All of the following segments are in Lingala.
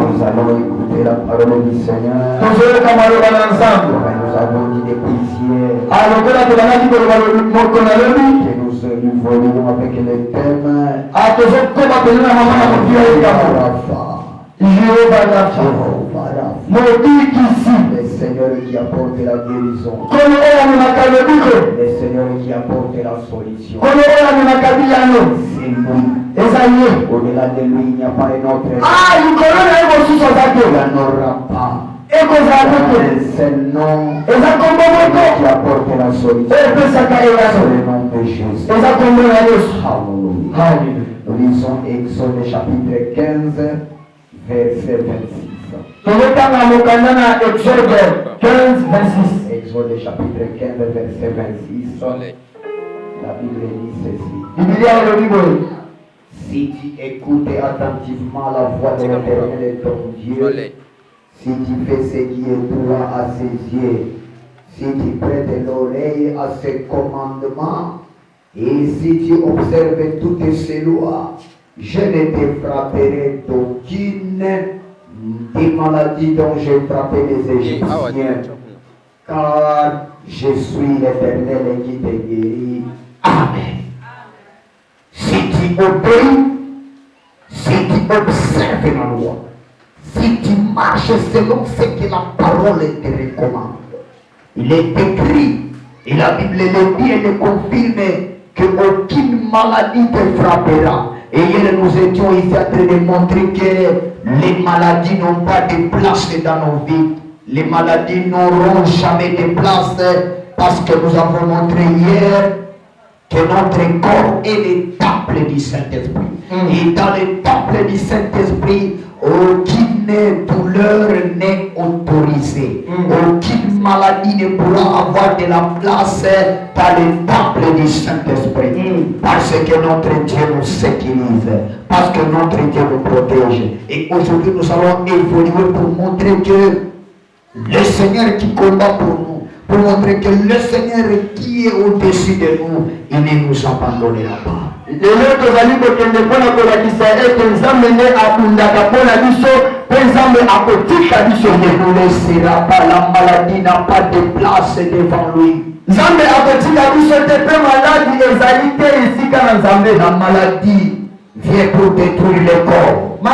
Nous allons écouter la parole du Seigneur. Nous avons dit des prières que nous voulons avec les thèmes le Seigneur qui apporte la guérison, le Seigneur qui apporte la solution. C'est lui. Au-delà de lui, il n'y a pas un autre. Il n'y en aura pas. C'est le nom qui apporte la solution. C'est le nom de Jésus. Alléluia. Nous lisons Exode chapitre 15, verset 26. Exode chapitre 15, verset 26. La Bible dit ceci. Si tu écoutes attentivement la voix de l'Éternel ton Dieu, si tu fais ce qui est droit à ses yeux, si tu prêtes l'oreille à ses commandements, et si tu observes toutes ces lois, je ne te frapperai d'aucune des maladies dont j'ai frappé les Égyptiens, car je suis l'Éternel qui te guérit. Amen. Si tu obéis, si tu observes la loi, si tu marches selon ce que la parole te recommande, il est écrit, et la Bible le dit et le confirme, qu'aucune maladie te frappera. Et hier nous étions ici en train de montrer que les maladies n'ont pas de place dans nos vies. Les maladies n'auront jamais de place parce que nous avons montré hier que notre corps est le temple du Saint-Esprit. Et dans le temple du Saint-Esprit, aucune douleur n'est autorisée. Aucune maladie ne pourra avoir de la place dans le temple du Saint-Esprit. Parce que notre Dieu nous sécurise. Parce que notre Dieu nous protège. Et aujourd'hui, nous allons évoluer pour montrer que le Seigneur qui combat pour nous, pour montrer que le Seigneur qui est au-dessus de nous, il ne nous abandonnera pas. Il ne nous laissera pas. La maladie n'a pas de place devant lui. La maladie vient pour détruire le corps. La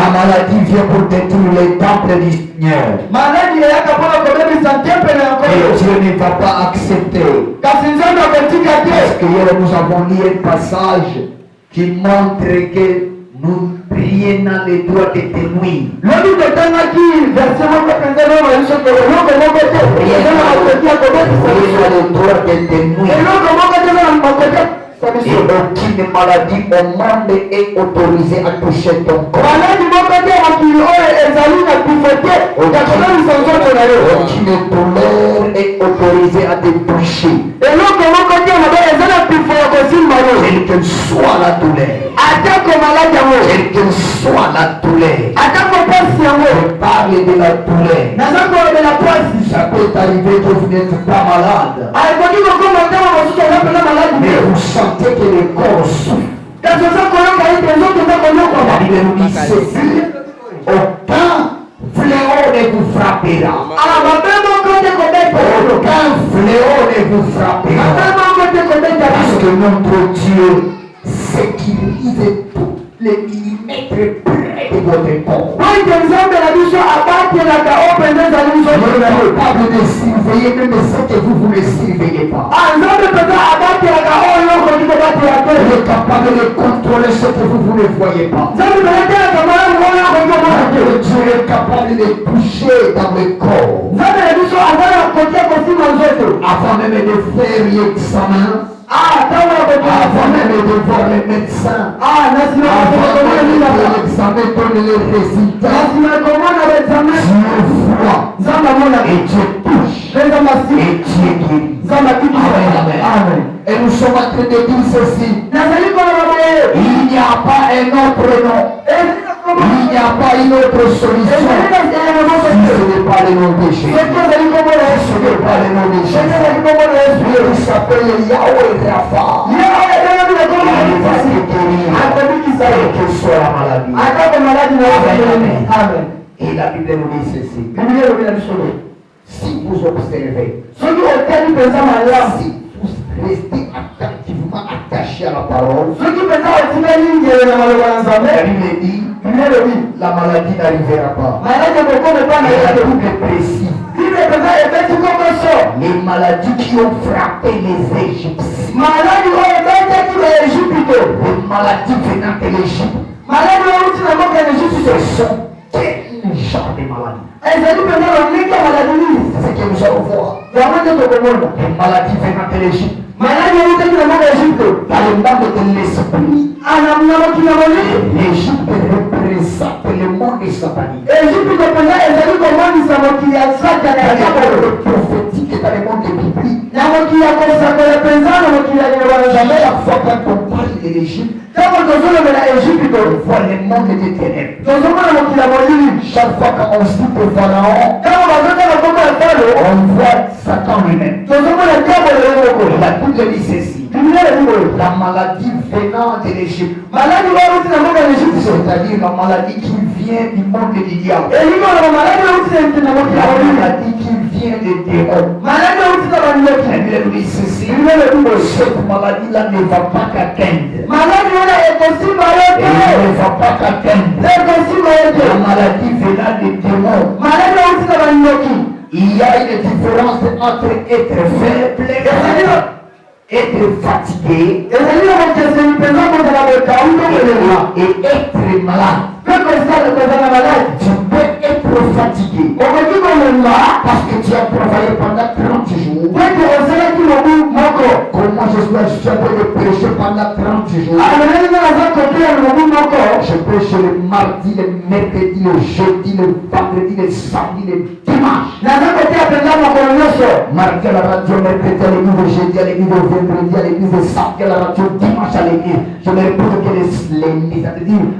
maladie vient pour détruire le temple du Seigneur. Et Dieu ne va pas accepter. Parce que hier nous avons lu un passage qui montre que nous prions dans les droits de tes nuits. Et aucune maladie au monde est autorisée à toucher ton corps. Aucune douleur est autorisée à te toucher. Quelle que soit la douleur. Quelle que soit la douleur. Je parle de la douleur. Ça peut arriver que vous n'êtes pas malade. Mais vous sentez que le corps souffre. La Bible nous dit ceci: aucun fléau ne vous frappera. Aucun fléau ne nous frapperons. Parce que notre Dieu sécurise tous les millimètres près de votre corps. Il est capable de surveiller même ce que vous ne surveillez pas. Il est capable de contrôler ce que vous ne voyez pas. Dieu est capable de toucher dans le corps. Avant même de faire l'examen, avant même de voir les médecins, avant même de l'examen, donner les résultats, Dieu voit et Dieu touche et Dieu guérit. Amen. Et nous sommes en train de dire ceci. Il n'y a pas un autre nom. Il n'y a pas une autre solution. Ce n'est pas le nom de Jésus. Ce n'est pas le nom de Jésus. Dieu s'appelle Yahweh Rapha. Il va te guérir. Quelle que soit la maladie. Amen. Et la Bible nous dit ceci. Si vous observez, si vous restez attentivement attaché à la parole, la Bible dit, la maladie n'arrivera pas. Elle est précise. Les maladies qui ont frappé les Égyptiens, les maladies venant de l'Égypte, ce sont quel genre de maladies? C'est ce que nous allons voir. Les maladies venant de l'Égypte, dans le monde de l'esprit, l'Égypte représente le monde satanique. Dans le prophétique, dans le monde biblique, chaque fois quand on parle de l'Égypte, on voit le monde des ténèbres. Chaque fois qu'on cite le Pharaon, on voit Satan lui-même. La Bible dit ceci. La maladie venant de l'Égypte, c'est-à-dire la maladie qui vient du monde du diable, la maladie qui vient des démons. La Bible dit ceci. Cette maladie-là ne va pas t'atteindre. Elle ne va pas t'atteindre. La maladie venant des démons. Il y a une différence entre être faible, être fatigué et être malade. Tu peux être fatigué parce que tu as travaillé pendant 30 jours. Comment je suis en train de prêcher pendant 30 jours? Je prêche le mardi, le mercredi, le jeudi, le vendredi, le samedi, le dimanche. Mardi à la radio, mercredi à l'église, jeudi à l'église, vendredi à l'église, samedi à la radio, dimanche à l'église. Je me répète que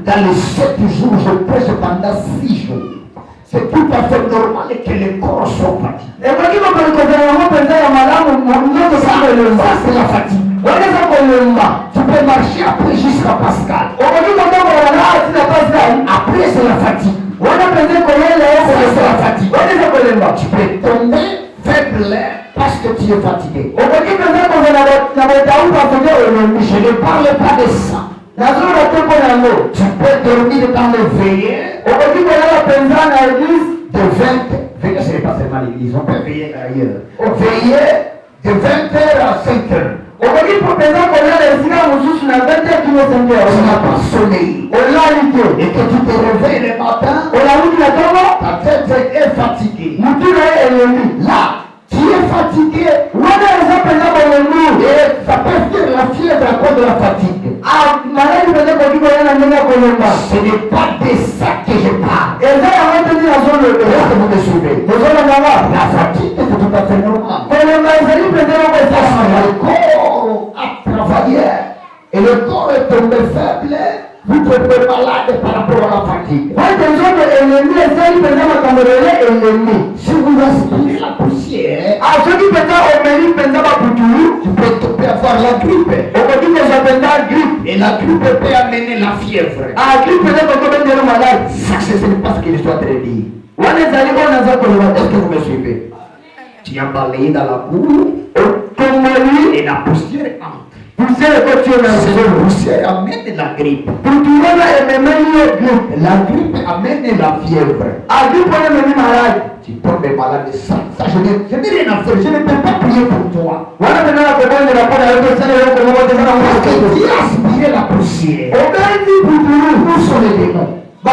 dans les 7 jours, je prêche pendant 6 jours. C'est tout à fait normal que les corps soient fatigués. Ça, c'est la fatigue. Tu peux marcher après jusqu'à Pascal. Après, c'est la fatigue. C'est la fatigue. Tu peux tomber faible parce que tu es fatigué. Je ne parle pas de ça. Tu peux dormir dans le veillé de 20. Veillé, ce n'est pas seulement l'église, on peut veiller ailleurs. Veiller de 20h à 5h. Tu n'as pas sommeil. Et que tu te réveilles le matin, ta tête est fatiguée. Là, tu es fatigué. Et ça peut faire la fièvre à cause de la fatigue. Ce n'est pas de ça que je parle. Est-ce que vous me suivez? La fatigue, c'est tout à fait normal. Le corps a travaillé et le corps est tombé faible. Vous tombez malade par rapport à la fatigue. Si vous aspirez la poussière, tu peux avoir la grippe. Et la grippe peut amener la fièvre. Ça, ce n'est pas ce qu'il soit très dit. Est-ce que vous me suivez? Tu as balayé dans la boue. Tu Et la poussière entre. Cette poussière amène la grippe. La grippe amène la fièvre. Tu tombes malade. Ça je n'ai rien à faire. Je ne peux pas prier pour toi. Parce que tu as aspiré la poussière. Où sont les démons? C'est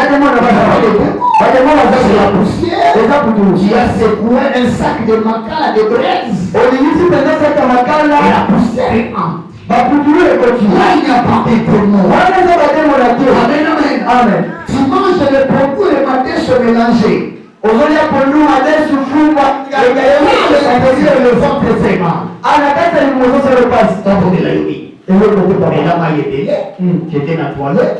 la poussière qui a secoué un sac de macala de braise. Et la poussière entre. Là, il n'y a pas de démon. Amen, amen. Amen. Tu manges les produits et matin se mélanger. Le ventre fait mal. J'étais dans la toilette.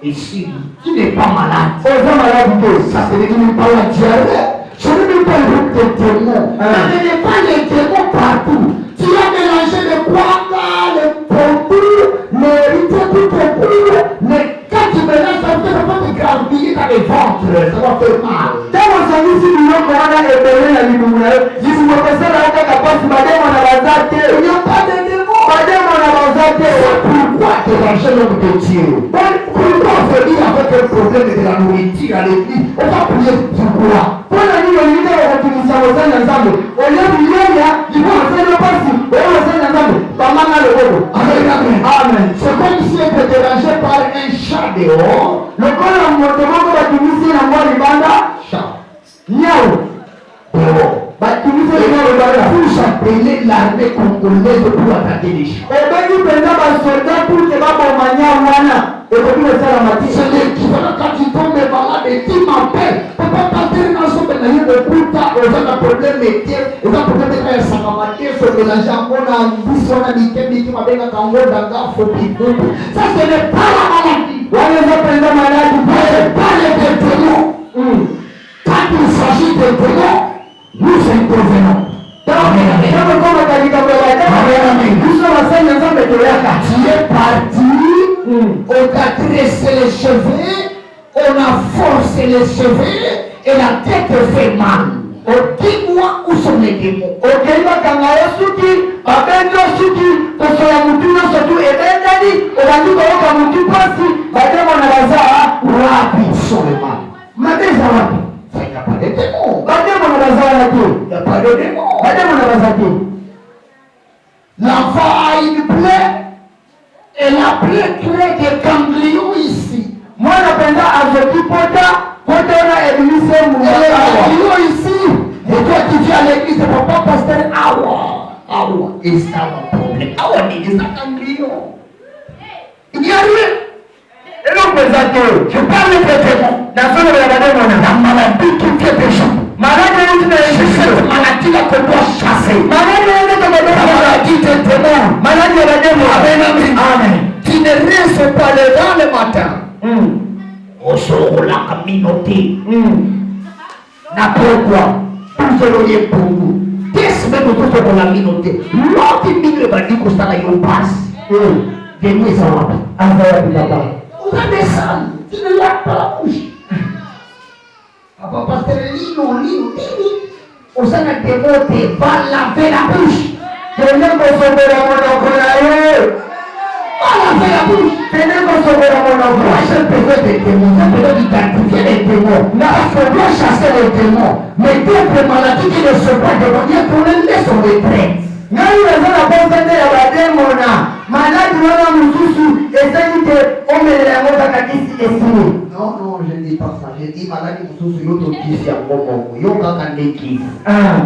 Ici, tu n'es pas malade. Ça veut dire que tu n'es pas la diarrhée. Je ne veux pas le groupe de démons. Il n'y a pas les démons partout. Tu as mélangé le guaca, le produit, quand tu mélanges, ça ne va pas te gravir dans le ventre. Ça va faire mal. Il n'y a pas de démons. Pourquoi déranger l'homme de Dieu? Pourquoi venir avec un problème de la nourriture à l'église? On va prier sur quoi? Amen. C'est comme si on était dérangé par un chat dehors. Vous appelez l'armée congolaise pour attaquer les chats. C'est l'équivalent quand tu tombes malade et tu m'appelles. Papa, partir dans son ménage de puta, on a un problème métier, on a un problème de ça va se mélanger en bon ambition, on a mis qui m'a bien entendu dans la phobie. Ça, ce n'est pas la maladie. C'est pas les démons. Quand il s'agit de démons, nous intervenons. Tu es parti, on t'a tressé les cheveux, on a forcé les cheveux et la tête fait mal. Dis-moi où sont les démons. Il n'y a pas de démons. Il n'y a pas de démons. L'enfant a une plaie et la plaie crée des ganglions ici. Moi, ici. Et toi qui viens à l'église, c'est papa pasteur Awa. Et ça va problème. Awa dit ça ganglion. Il n'y a rien. Et donc, je parle de démons. La maladie qui fait des gens. C'est cette maladie-là qu'on doit chasser. La maladie des démons. Amen. Tu ne restes pas le matin. Au sort la communauté. N'importe quoi. Tout ce qui est pour vous. Qu'est-ce que vous faites pour la communauté? L'autre minute va dire que ça va y passe. De nous, ça va. On va descendre. Tu ne laves pas la bouche. Papa, pasteur, lino. On s'en a démonté. Va laver la bouche. Va laver la bouche. Moi, j'ai besoin des démons. J'ai besoin d'identifier les démons. Parce qu'on doit chasser les démons. Mais d'autres maladies qui ne sont pas démoniaques, on les laisse en retraite. Non, je ne dis pas ça. Je dis maladie pour tous les qui sont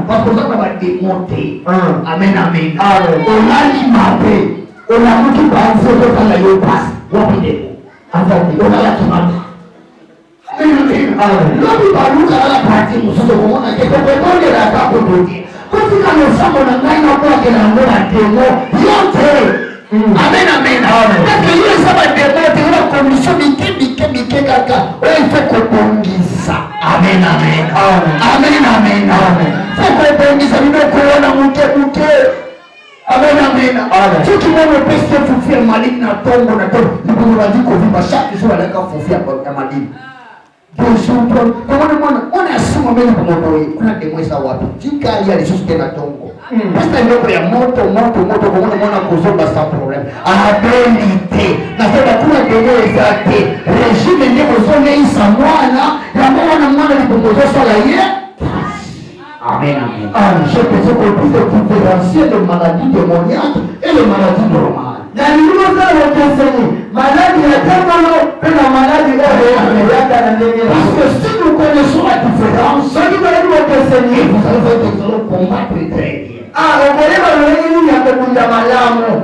parce que ça va démonter. Amen. On a l'imité. On a tout qui va se faire dans la passe. On a la tomate. L'homme va nous à la partie. Nous sommes au moment où on a la carte pour dire. Quand tu as le sang, on a un démon. Amen. Parce que nous sommes démon, la commission, Mickey, Kaka. Il faut qu'on bondisse ça. Amen. Il faut qu'on bondisse ça. Nous avons Mouké. Amen. Ceux qui vont me pester pour faire maligne à tombe, on a dit qu'on vit chaque jour avec un fou faire maligne. On a souvent même pour on a des mots ça. Tu as les choses qui sont à tombe. Pasta ndoko ya moto komona mwana kozomba sans problème. Abilité. Nasema kuna demo ezate. Régime ndeko zongeisa mwana ya mwana libongozo sala ye. Amen, amen. Je peux dire qu'on peut différencier les maladies démoniaques et les maladies normales. Dans le nouveau temps, on peut enseigner maladie et la maladie parce que si nous connaissons la différence, vous allez combattre très bien.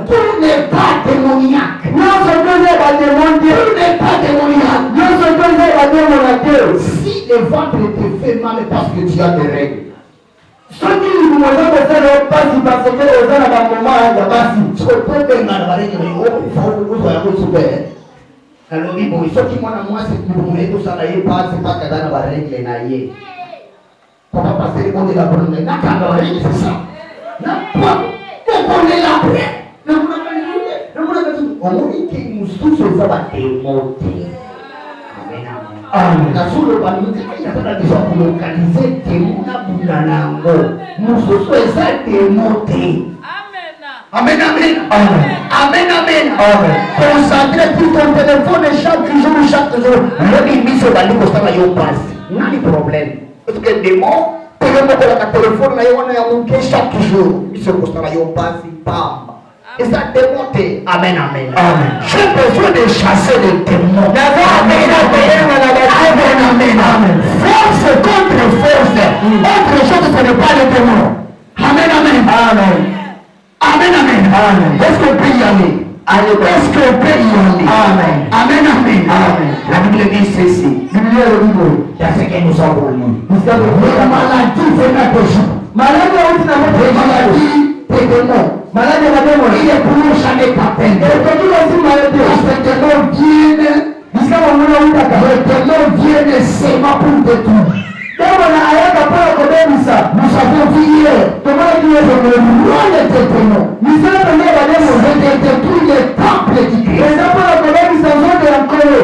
Tout n'est pas démoniaque. Tout n'est pas démoniaque. Si le ventre te fait mal parce que tu as des règles, ce qui nous montre que c'est le passé parce que les gens n'ont pas passé. Ce que peut être dans la règle, il faut souper. Alors, bon, ce qui m'a moi, c'est que vous voulez tout ça, c'est pas que dans la règle, papa passer le monde de la bonne règle, c'est ça. Non, pas. On est là après. On dit que nous tous sommes démontés. Amen. Sur le panneau, il y a pas déjà pour localiser des mounabunanango. Nous sommes démontés. Amen, amen. Amen. Amen, amen. Amen. Concentrez sur ton téléphone chaque jour. Le ministre va lui constamment y passer. N'a pas de problème. Parce que des mots, tu peux me coller le téléphone, il y a un chaque jour. Il se constamment y passer. Bam. Et ça démonte. Amen, amen. Amen. J'ai besoin de chasser les démons. Amen, amen. Amen. Force contre force. Autre chose, ce n'est pas les démons. Amen, amen. Amen. Amen, amen. Amen. Est-ce qu'on peut y aller? Est-ce qu'on peut y aller? Amen. Amen, amen. Amen. La Bible dit ceci. Il y a ce que nous avons lu. La maladie venait de jour. Maladie, des démons. Maladie, il est pour nous jamais capable. Et quand nous avons maladie, les démons viennent seulement pour détruire. Nous avons vu hier, comment il est le roi des démons. Nous avons détruit le temple du Christ.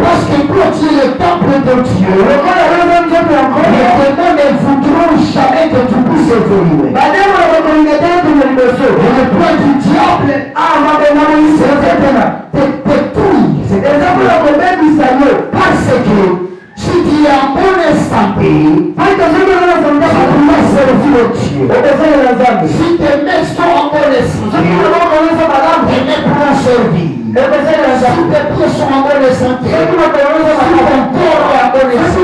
Parce que pour tuer le temple de Dieu, les démons ne voudront jamais que tu puisses évoluer. Le plan du diable, c'est de détruire. Parce que si tu es en bonne santé, tu pourras servir Dieu. Si tes mains sont en bonne santé, tes mains pourront servir. Si tes pieds sont en bonne santé, si ton corps est en bonne santé,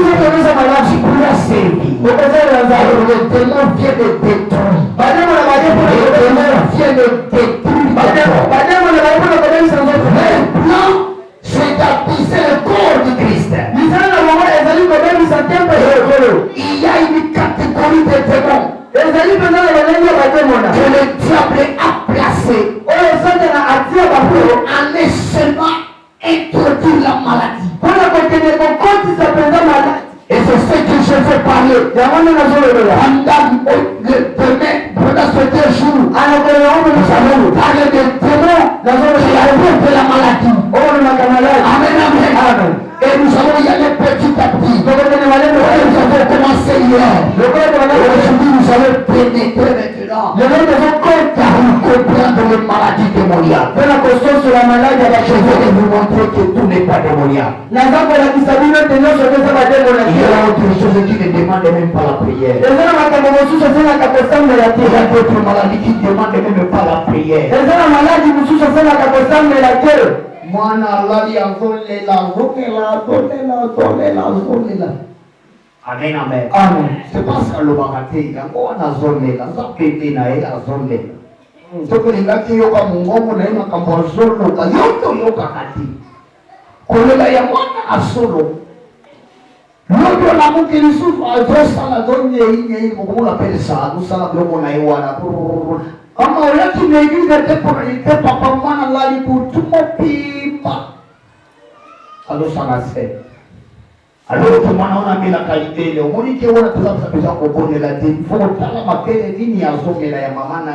tu pourras servir. Le démon vient de détruire. Le démon vient de détruire. Maintenant, c'est d'apaiser le corps du Christ. Il y a une catégorie de démons que le diable a placé en seulement introduire la maladie. Et c'est ce que je veux parler. Pendant ce 2 jours, nous allons parler des démons qui apportent de la maladie. Amen, amen, amen. Et nous allons y aller petit à petit. Nous avons commencé hier. Aujourd'hui, nous allons pénétrer maintenant. Car nous comprendre les maladies démoniaques. Je vais vous montrer que tout n'est pas démoniaque. Il y a autre chose qui ne demande même pas la prière. Il y a d'autres maladies qui ne demandent même pas la prière. Mwana lali azolela. Amen, amen. Amen. C'est pas ça le bagate. Yango wana azolela. Zapete na ye azolela. Soko lingaki yoka mungomo na ye makambo azoloka. Yoka kati. Kolela ya mwana asolo. L'autre la muki lisufu azosala zonye inye mukumula pele sa. Nusala blomo na ye wana. Ama olaki n'église te papa mwana lali butumo pipa. Alors ça va se faire. Alors tout le monde a mis la qualité. Le monde qui a besoin de bonne la tête. Il faut que tu m'appelles ni à zone la maman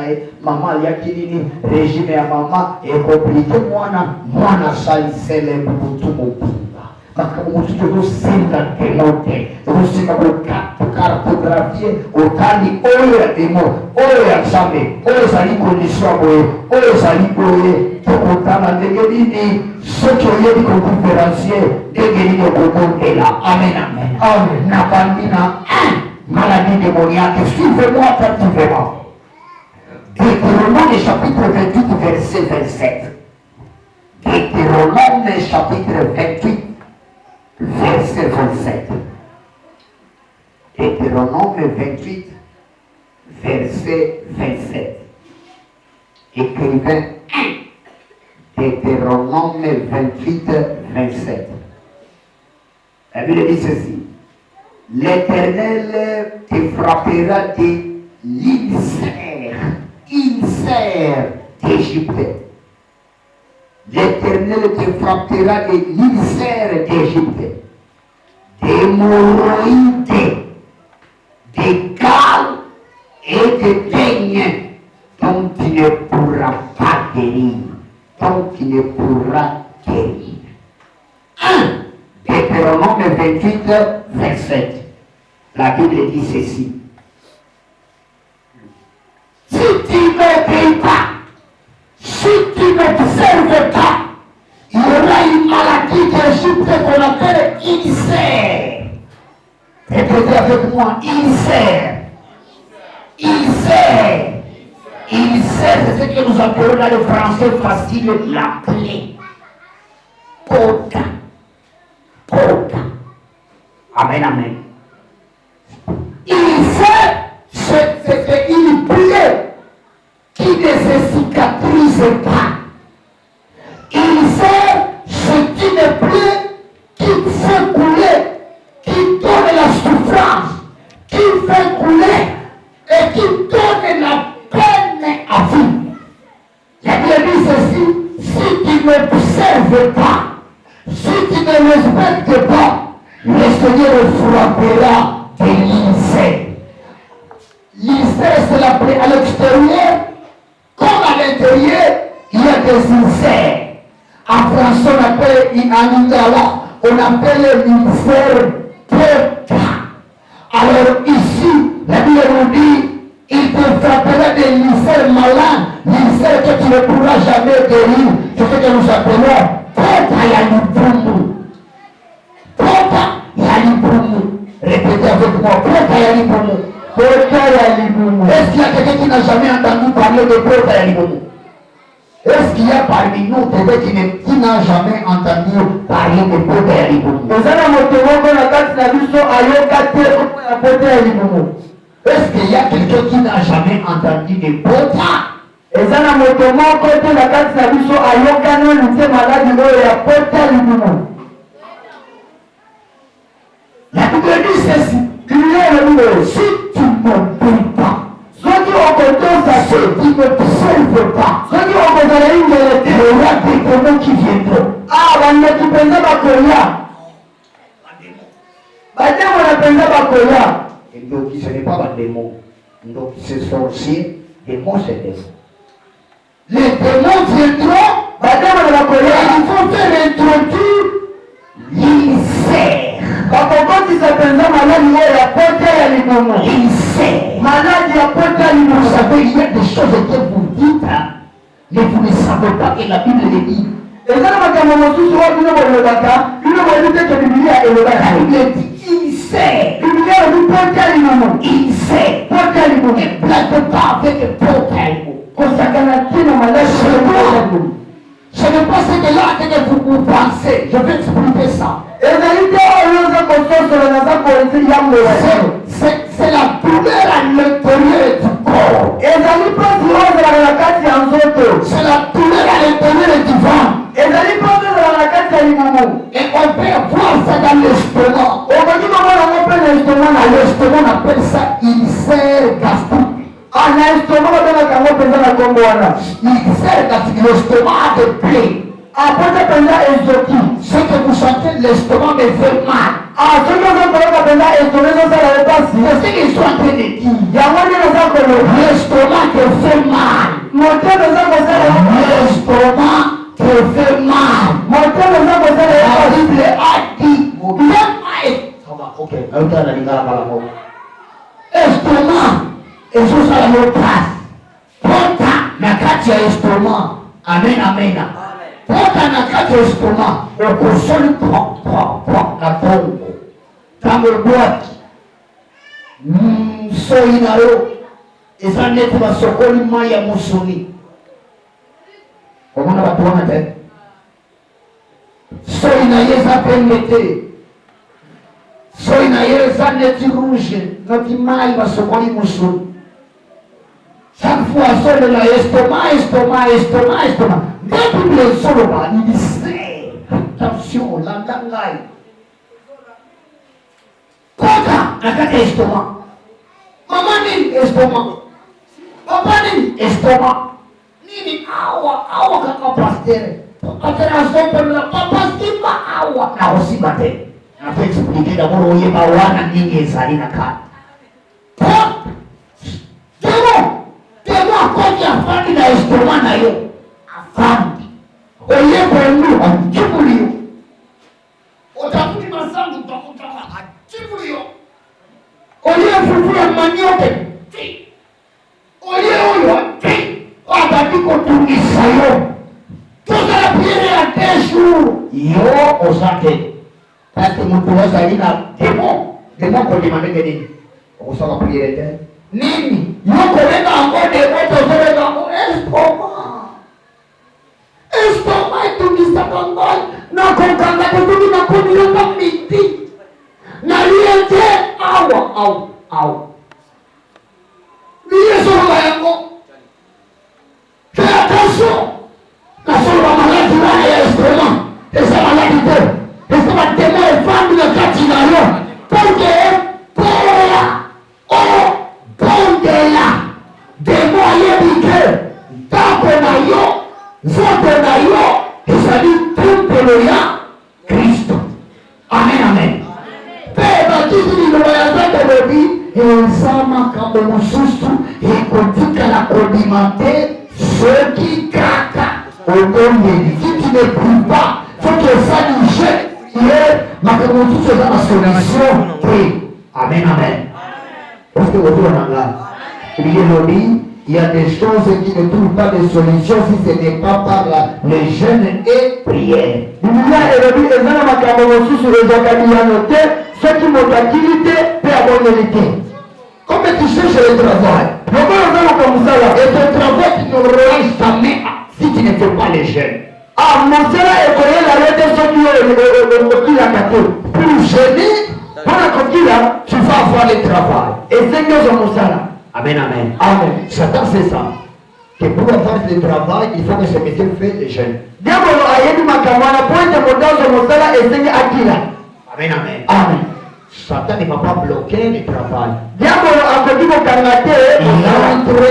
maman yakini régime ya maman et compliqué moi na sali sele butumo pipa. makamutuke kusinda kelote kusika kukartografie otali oyo ya demo oyo ya nzambe oyo ezali kondisio boye oyo ezali boye tokotala ndenge nini soki oyebi kodifferencie ndenge nini okobondela. Amen, amen, amen. Na bandi na maladie démoniaque, suivez-moi attentivement. Deutéronome chapitre 28 verset 27. Deutéronome chapitre 28 verset 27. Deutéronome 28 verset 27. Écrivain 1. Deutéronome 28 27. La Bible dit ceci. L'Éternel te frappera de l'ulcère d'Égypte. L'Éternel te frappera de l'ulcère d'Égypte, d'hémorroïdes, de cales et de peignes dont tu ne pourras pas guérir. Dont tu ne pourras guérir. 1. Deutéronome 28, 27. La Bible dit ceci. Si tu n'obéis pas, si tu n'observes pas, il y aura une maladie d'Égypte qu'on appelle ulcère. Répétez avec moi, ulcère. Ulcère. Ulcère, c'est ce que nous appelons dans le français facile la plaie. Pota. Pota. Amen, amen. Ulcère, c'est une plaie qui ne se cicatrise pas. Ulcère, c'est une plaie qui fait couler, qui donne la souffrance, qui fait couler et qui donne la peine à vivre. La Bible dit ceci, si tu n'observes pas, si tu ne respectes pas, le Seigneur frappera de l'ulcère. L'ulcère, c'est la plaie à l'extérieur, comme à l'intérieur, il y a des ulcères. En français, on appelle, en lingala, on appelle l'ulcère pota. Alors ici, la Bible nous dit, il te frappera des ulcères malins, l'ulcère que tu ne pourras jamais guérir. C'est ce que nous appelons pota yalibumu. Pota yalibumu. Répétez avec moi, pota yalibumu. Pota yalibumu. Est-ce qu'il y a quelqu'un qui n'a jamais entendu parler de pota yalibumu? Est-ce qu'il y a parmi nous quelqu'un qui n'a jamais entendu parler de pota yalibumu? Est-ce qu'il y a quelqu'un qui n'a jamais entendu de pota? La Bible dit ceci. Si tu n'obéis pas, si tu n'observes pas, il y aura des démons qui viendront. Et donc, ce n'est pas un démon. Donc, c'est sorcier. Démon, c'est démon. Les démons viendront. Il faut faire introduire l'ulcère. Vous savez, il y a des choses que vous dites, mais vous ne savez pas que la Bible le dit. La Bible dit, il sait. Il sait. Ne blague pas avec ce n'est pas ce que là que vous pensez. Je vais expliquer ça. C'est la douleur à l'intérieur du corps. C'est la douleur à l'intérieur du ventre. Et on peut voir ça dans l'estomac. L'estomac, on appelle ça ulcère gastrique. L'estomac a des plaies. Ce que vous sentez, l'estomac me fait mal. C'est ce qu'ils sont en train de dire. L'estomac te fait mal. L'estomac te fait mal. La Bible a dit auta na lingala kalango estomac ezosala yo place pota na kati ya estomac. Amen, amen. Pota na kati ya estomac okosoli na bongo ntango ebwaki soi na yo eza neti basokoli mai ya musuni. Omona bato wana te soi na ye eza pembe te, soi na ye eza neti rouge noti mai basokoli musuni. Chaque fois asolela estomac nde Bible ezoloba ilise attention landa ngai kota na kati ya estomac. Mama nini estomac, papa nini estomac, nini awa kaka pastere asopelela papa simba awa na osimba te. Nato expliquer d'abord oyeba wana nini ezali na kati demo akoti afandi na estomac na yo afandi oyeba elu akimuli yo otafuti masangu utakutaka akimuli yo oye fufu ya manioke oye oyo abandi kotungisa yo tozala priere ya tejour yo ozate parce mutu ozali na demo kodima ndenge nini okosala priere te nini yo kolenga yango demo tozolenga yango estomac etungisaka ngai nakokanga tetuki nakonilanga miti nalie te awa liye soloba yango. Fais attention nasoloba maladi wana ya estomac eza maladi te, eza batema efandi na kati na yo porke epola obondela demo ayebi ke ntango na yo nzoto na yo ezali tempelo ya Kristo. Amen. Mpe bakisi liloba ya Nzambe elobi eza makambo mosusu ekotikala kobima te soki kaka okombeli. Si tu ne pries pas, soki osali je makambo mosusu eza na solution te. Amen. Parce que autour na nga elobi il y a des choses qui ne trouvent pas de solution si ce n'est pas par le jeûne et prière. Biblia elobi ezana makambo mosusu ezokabiyano te soki moto akili te mpe abondeli te. Comme tu cherches le travail, et ton travail tu n'auras jamais si tu ne fais pas les jeûnes. mosala ekoyela yo te soki okilaka te. Pour jeûner mpona kokila tu vas avoir le travail esengi ozwa mosala. Amen. Satan c'est ça, que pour avoir le travail il faut que ce monsieur fait le jeûne. Diabolo ayebi makambo wana po ete moto azwa mosala esengi akila. Amen. Satan ne va pas bloquer le travail. Diabolo akoki kokanga te. Il entre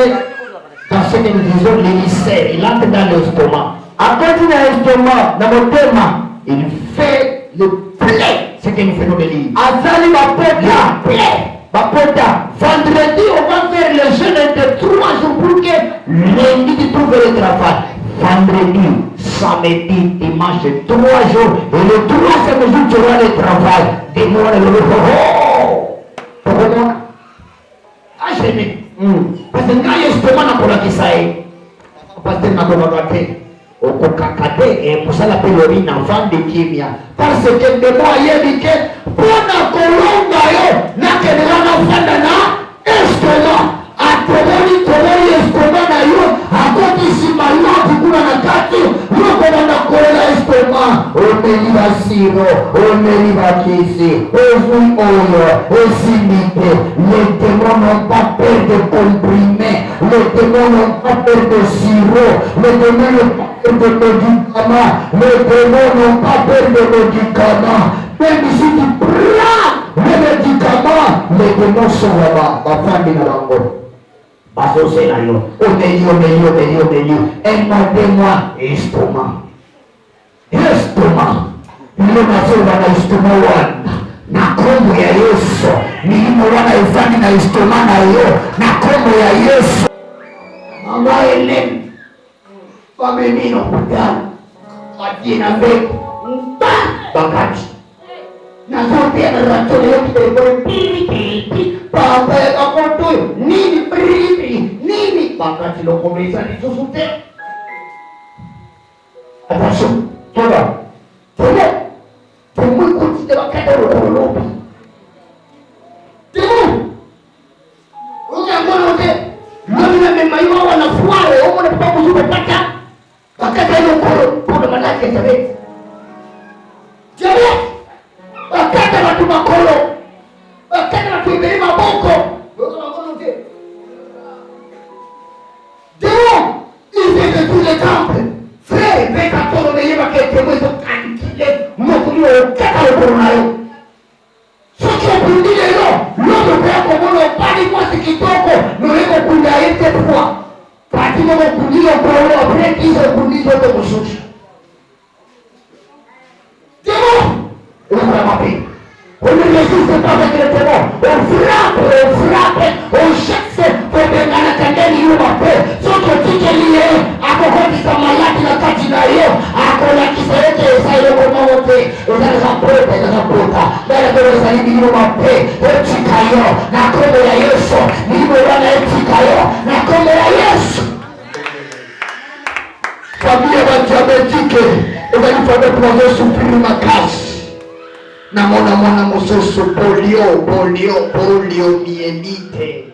dans ce que nous disons l'hémisphère, il entre dans l'estomac. Akoti na estomac na motema. Il fait le plaid, ce que nous faisons de l'île. Azali bapota. Vendredi, on va faire le jeûne de 3 jours pour que lundi tu trouves le travail. Vendredi, samedi, dimanche, 3 jours. Et le 3e jour, tu auras le travail. Dis-moi pourquoi jeûner. Parce que quand l'estomac n'a pas kisaï, parce que n'a pas raté. Okokakate musala pelori na vande kimia parce que demo ayebi ke pona kolonga yo nakenela na vanda na estomac atoboni estomac na yo akotisi maladi kuna na kati yokomanda kolela estomac omeli basiro omeli bakisi ozwi oyo esimite. Les démons n'ont pas peur de comprimés, les démons n'ont pas peur de sirop, les démons n'ont pas peur de médicaments, les démons n'ont pas peur de médicaments. Même si tu prends les médicaments, les démons sont là-bas. Ma femme est là-bas. Basosé là yo. Omeli. Aimez-moi estomac. Ile mazoba na estomac wana. Na kombo ya Yesu. Milimo wana ifani na estomac na yo. Na kombo ya Yesu. Mama Helen. Wamenino kutana. Watina mbegu. Bakati. na zote anaratoa yote pili papa akakotoa nini pili nini wakati lokomeza ni susute. Attention, toba. Temo kuti wakati lokolobi. Temo. Ukiangonote Lomina memaiwa wanafuare Omo na papa kuzupe pata wakati hilo kolo manake Jabet wakati watu makolo wakati watu iberi maboko Deo Ize tous les temples Frère Beka tolo meye wakete mwezo kanikile Mokuli wa ukata ukoronayo Soki opundile yo Lodo kwa komono pali kwa sikitoko Noleko kunda ete pwa Pati moko kundilo kwa ulo Breki iso kundilo te kusushi Demo Ukura mapi On ne résiste pas avec le démon On frappe cherche Kopengana kandeni yuma pe Soto tike liye Ako kondisa mayati na kati na yo Ako na kisa yote Sayo koma wote Ezali zapota Dara kore salimi yuma pe Etika yo Na kombe ya Yesu Nimo wana etika yo Na kombe ya Yesu Familia wa diabetike Ezali fame proje supiri makasi na mwana mososo polio mielite